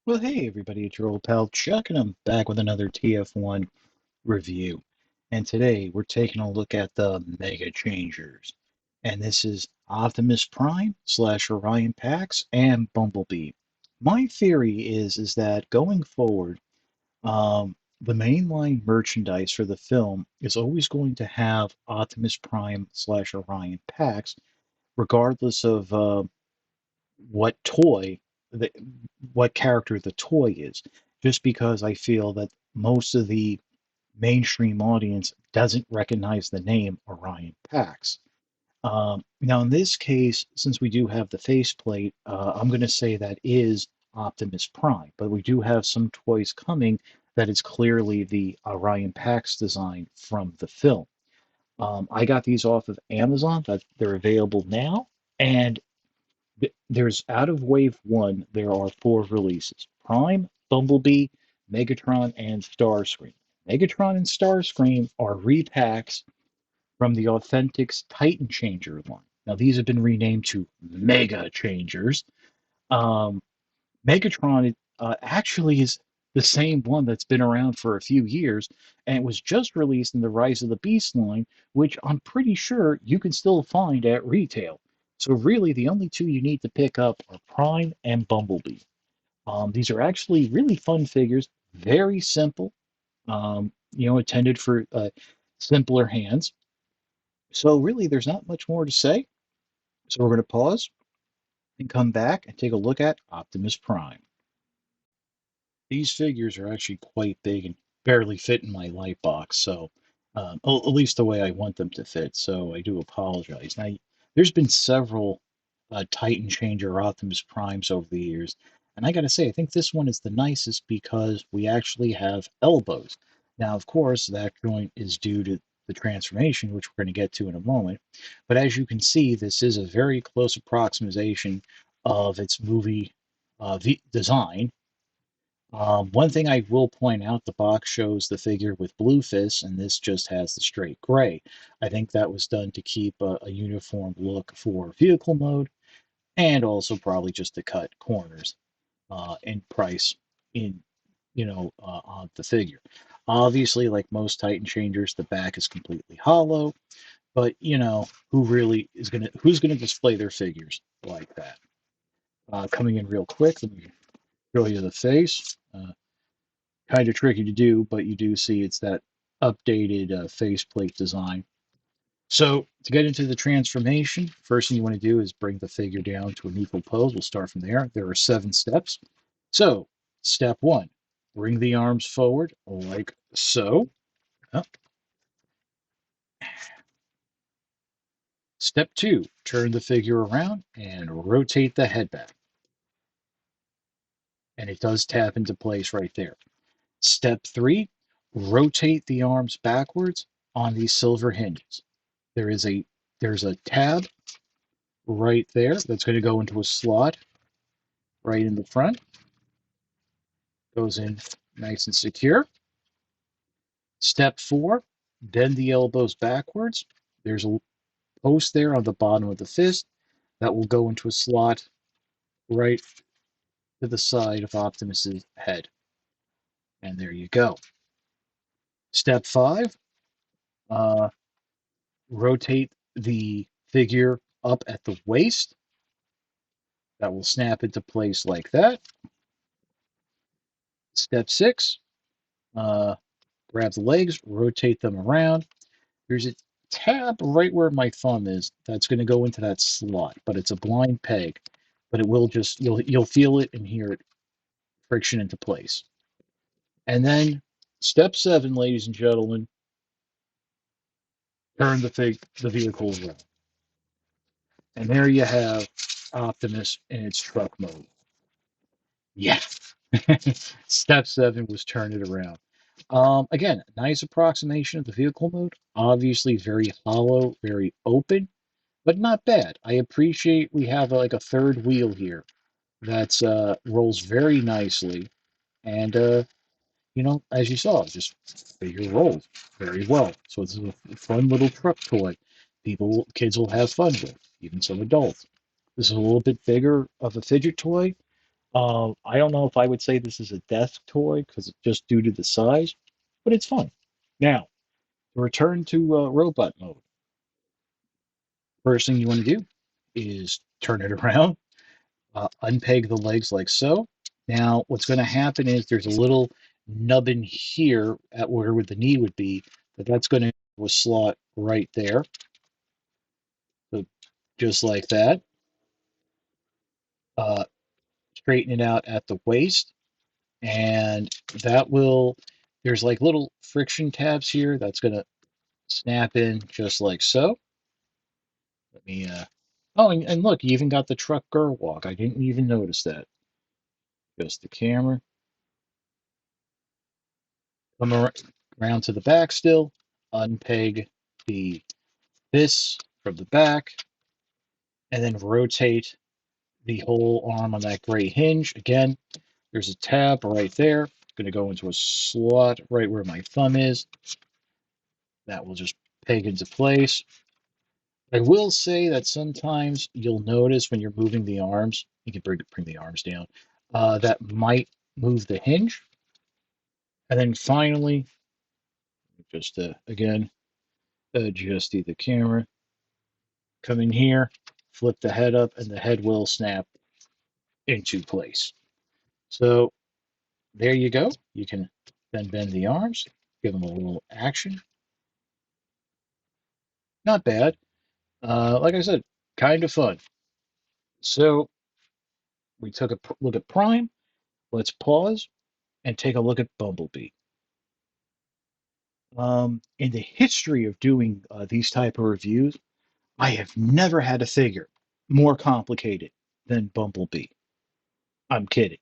Well, hey everybody, it's your old pal Chuck, and I'm back with another TF1 review. And today we're taking a look at the Mega Changers. And this is Optimus Prime slash Orion Pax and Bumblebee. My theory is that going forward, the mainline merchandise for the film is always going to have Optimus Prime slash Orion Pax, regardless of what toy the what character the toy is, just because I feel that most of the mainstream audience doesn't recognize the name Orion Pax. Now, in this case, since we do have the faceplate, I'm going to say that is Optimus Prime, but we do have some toys coming that is clearly the Orion Pax design from the film. I got these off of Amazon, that they're available now, and there's out of wave one, there are four releases: Prime, Bumblebee, Megatron, and Starscream. Megatron and Starscream are repacks from the Authentics Titan Changer line. Now, these have been renamed to Mega Changers. Um, Megatron actually is the same one that's been around for a few years, and it was just released in the Rise of the Beast line, which I'm pretty sure you can still find at retail. So really, the only two you need to pick up are Prime and Bumblebee. These are actually really fun figures, very simple, intended for simpler hands. So really, there's not much more to say. So we're going to pause and come back and take a look at Optimus Prime. These figures are actually quite big and barely fit in my light box, so at least the way I want them to fit. So I do apologize. Now, there's been several Titan Changer Optimus Primes over the years, and I got to say, I think this one is the nicest because we actually have elbows. Now, of course, that joint is due to the transformation, which we're going to get to in a moment. But as you can see, this is a very close approximation of its movie design. One thing I will point out, the box shows the figure with blue fists, and this just has the straight gray. I think that was done to keep a uniform look for vehicle mode, and also probably just to cut corners in price on the figure. Obviously, like most Titan Changers, the back is completely hollow, but who's gonna display their figures like that? Coming in real quick, let me show you the face. Kind of tricky to do, but you do see it's that updated faceplate design. So to get into the transformation, first thing you want to do is bring the figure down to a neutral pose. We'll start from there. There are 7 steps. So step 1, bring the arms forward like so. Up. Step 2, turn the figure around and rotate the head back. And it does tap into place right there. Step 3, rotate the arms backwards on these silver hinges. There is a there's a tab right there that's going to go into a slot right in the front. Goes in nice and secure. Step 4, bend the elbows backwards. There's a post there on the bottom of the fist that will go into a slot right to the side of Optimus's head. And there you go. Step 5, uh, rotate the figure up at the waist. That will snap into place like that. Step 6, uh, grab the legs, rotate them around. There's a tab right where my thumb is that's going to go into that slot, but it's a blind peg. But it will just you'll feel it and hear it friction into place. And then step 7, ladies and gentlemen, turn the vehicle around. And there you have Optimus in its truck mode. Yeah. Step 7 was turn it around. Again, nice approximation of the vehicle mode. Obviously, very hollow, very open, but not bad. I appreciate we have like a third wheel here that's rolls very nicely, and as you saw, just figure rolls very well. So it's a fun little truck toy. Kids will have fun with, even some adults. This is a little bit bigger of a fidget toy. I don't know if I would say this is a desk toy because just due to the size, but it's fun. Now, to return to robot mode, first thing you want to do is turn it around, unpeg the legs like so. Now, what's going to happen is there's a little nubbin here at where the knee would be, but that's going to a slot right there. So just like that. Uh, Straighten it out at the waist, and that will, there's like little friction tabs here that's going to snap in just like so. Let me, oh, and look, you even got the truck girl walk. I didn't even notice that. Just the camera. Come around to the back still, unpeg the this from the back, and then rotate the whole arm on that gray hinge. Again, there's a tab right there. Going to go into a slot right where my thumb is. That will just peg into place. I will say that sometimes you'll notice when you're moving the arms, you can bring the arms down, that might move the hinge. And then finally, just again, adjust the camera, come in here, flip the head up, and the head will snap into place. So there you go. You can then bend the arms, give them a little action. Not bad. Like I said, kind of fun. So we took a look at Prime. Let's pause and take a look at Bumblebee. In the history of doing these type of reviews, I have never had a figure more complicated than Bumblebee. I'm kidding.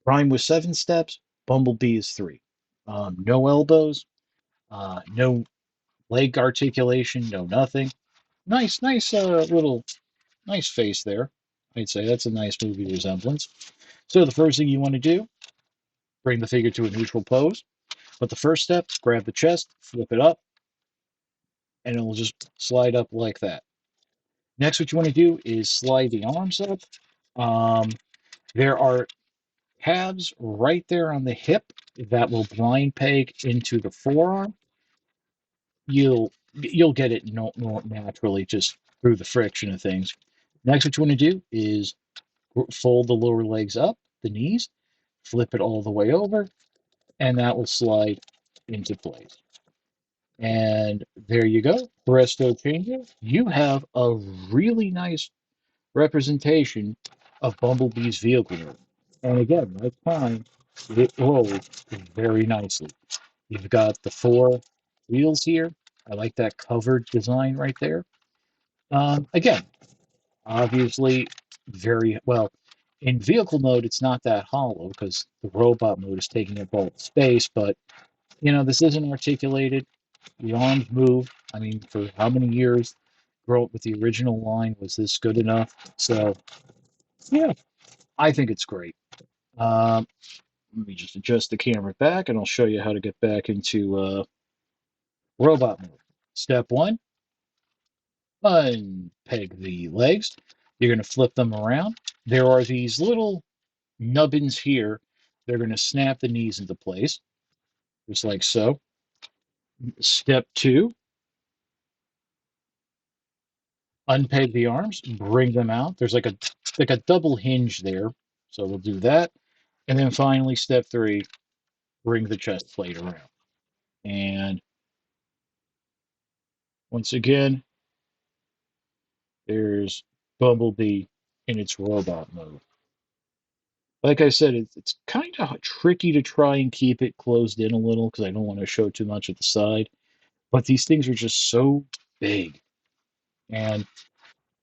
Prime was 7 steps. Bumblebee is 3. No elbows, no leg articulation, no nothing. Nice little nice face there. I'd say that's a nice movie resemblance. So the first thing you want to do, bring the figure to a neutral pose. But the first step, grab the chest, flip it up, and it will just slide up like that. Next, what you want to do is slide the arms up. Um, there are tabs right there on the hip that will blind peg into the forearm. You'll get it no naturally just through the friction of things. Next, what you want to do is fold the lower legs up, the knees, flip it all the way over, and that will slide into place. And there you go, presto change. You have a really nice representation of Bumblebee's vehicle. And again, like time, it rolls very nicely. You've got the 4 wheels here. I like that covered design right there. Again, obviously, very well. In vehicle mode, it's not that hollow because the robot mode is taking up all the space, but this isn't articulated. The arms move. I mean, for how many years grow up with the original line was this good enough? So, yeah, I think it's great. Um, Let me just adjust the camera back and I'll show you how to get back into robot mode. Step one, unpeg the legs. You're going to flip them around. There are these little nubbins here. They're going to snap the knees into place, just like so. Step two, unpeg the arms, bring them out. There's like a double hinge there. So we'll do that. And then finally, step three, bring the chest plate around. And once again, there's Bumblebee in its robot mode. Like I said, it's kind of tricky to try and keep it closed in a little because I don't want to show too much at the side. But these things are just so big, and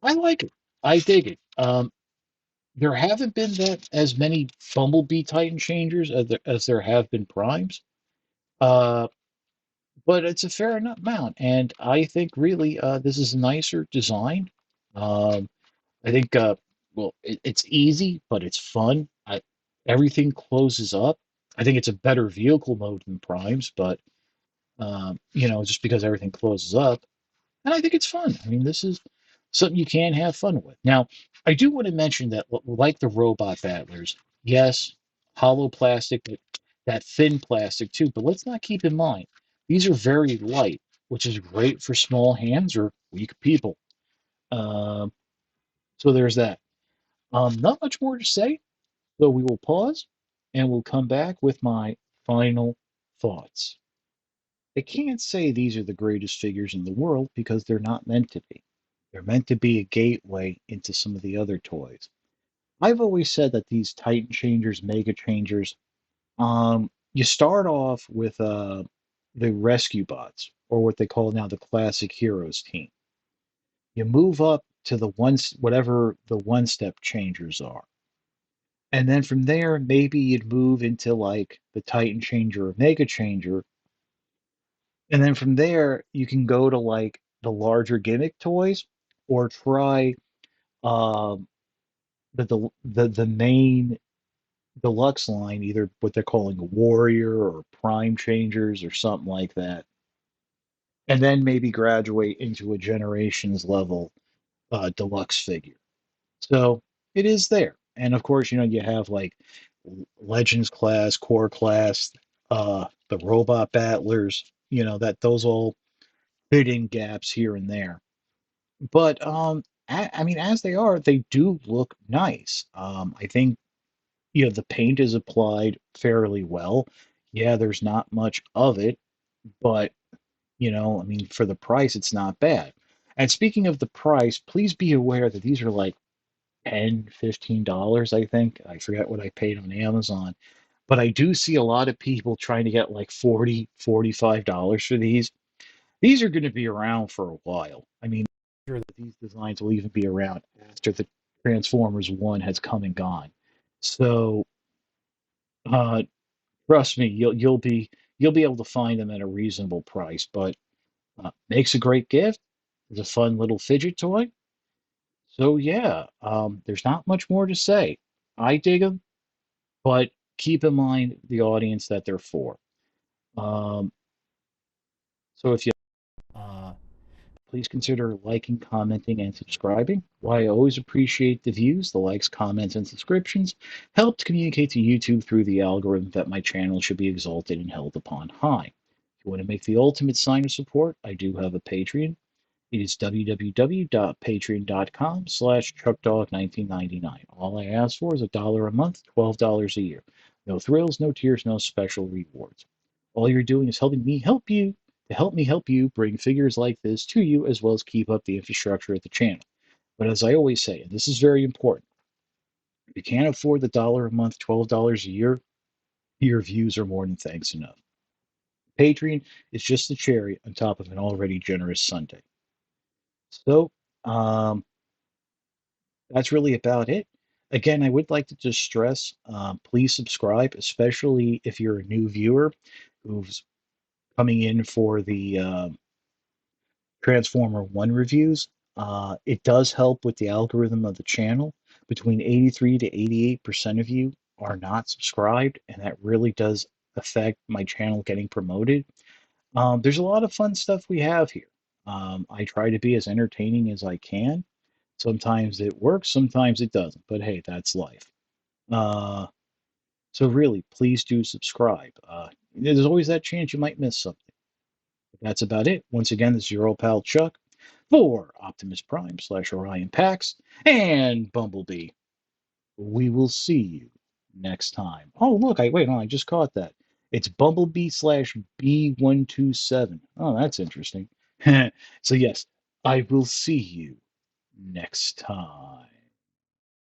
I like it. I dig it. There haven't been that as many Bumblebee Titan changers as there have been primes, uh, but it's a fair enough amount, and I think really this is a nicer design. Um, I think well, it's easy, but it's fun. Everything closes up. I think it's a better vehicle mode than primes, but just because everything closes up, and I think it's fun. I mean, this is something you can have fun with. Now, I do want to mention that, like the robot battlers, yes, hollow plastic, but that thin plastic too. But let's not keep in mind these are very light, which is great for small hands or weak people. Um, so there's that. Not much more to say, so we will pause and we'll come back with my final thoughts. I can't say these are the greatest figures in the world because they're not meant to be. They're meant to be a gateway into some of the other toys. I've always said that these Titan Changers, Mega Changers, you start off with the Rescue Bots, or what they call now the Classic Heroes team. You move up to the whatever the one-step changers are. And then from there, maybe you'd move into like the Titan Changer or Mega Changer. And then from there, you can go to like the larger gimmick toys or try um, the main deluxe line, either what they're calling a warrior or prime changers or something like that, and then maybe graduate into a generations level deluxe figure. So it is there, and of course, you have like legends class, core class, the robot battlers. That those all fit in gaps here and there. But I mean, as they are, they do look nice. I think the paint is applied fairly well. Yeah, there's not much of it, but I mean, for the price, it's not bad. And speaking of the price, please be aware that these are like 10, $15, I think. I forget what I paid on Amazon. But I do see a lot of people trying to get like 40, $45 for these. These are going to be around for a while. I mean, I'm sure that these designs will even be around after the Transformers 1 has come and gone. So uh, trust me, you'll be able to find them at a reasonable price. But makes a great gift. It's a fun little fidget toy. So yeah, there's not much more to say. I dig them, but keep in mind the audience that they're for. Um, so if you uh, please consider liking, commenting, and subscribing. While I always appreciate the views, the likes, comments, and subscriptions help to communicate to YouTube through the algorithm that my channel should be exalted and held upon high. If you want to make the ultimate sign of support, I do have a Patreon. It is www.patreon.com/chuckdog1999. All I ask for is $1 a month, $12 a year. No thrills, no tears, no special rewards. All you're doing is helping me help you to help me help you bring figures like this to you as well as keep up the infrastructure of the channel. But as I always say, and this is very important, if you can't afford the $1 a month, $12 a year, your views are more than thanks enough. Patreon is just the cherry on top of an already generous Sunday. So, um, that's really about it. Again, I would like to just stress, please subscribe, especially if you're a new viewer who's coming in for the Transformer 1 reviews. It does help with the algorithm of the channel. Between 83 to 88% of you are not subscribed, and that really does affect my channel getting promoted. There's a lot of fun stuff we have here. I try to be as entertaining as I can. Sometimes it works, sometimes it doesn't. But hey, that's life. Uh, so really, please do subscribe. There's always that chance you might miss something. But that's about it. Once again, this is your old pal Chuck for Optimus Prime / Orion Pax and Bumblebee. We will see you next time. Oh, look, I just caught that. It's Bumblebee / B-127. Oh, that's interesting. So yes, I will see you next time.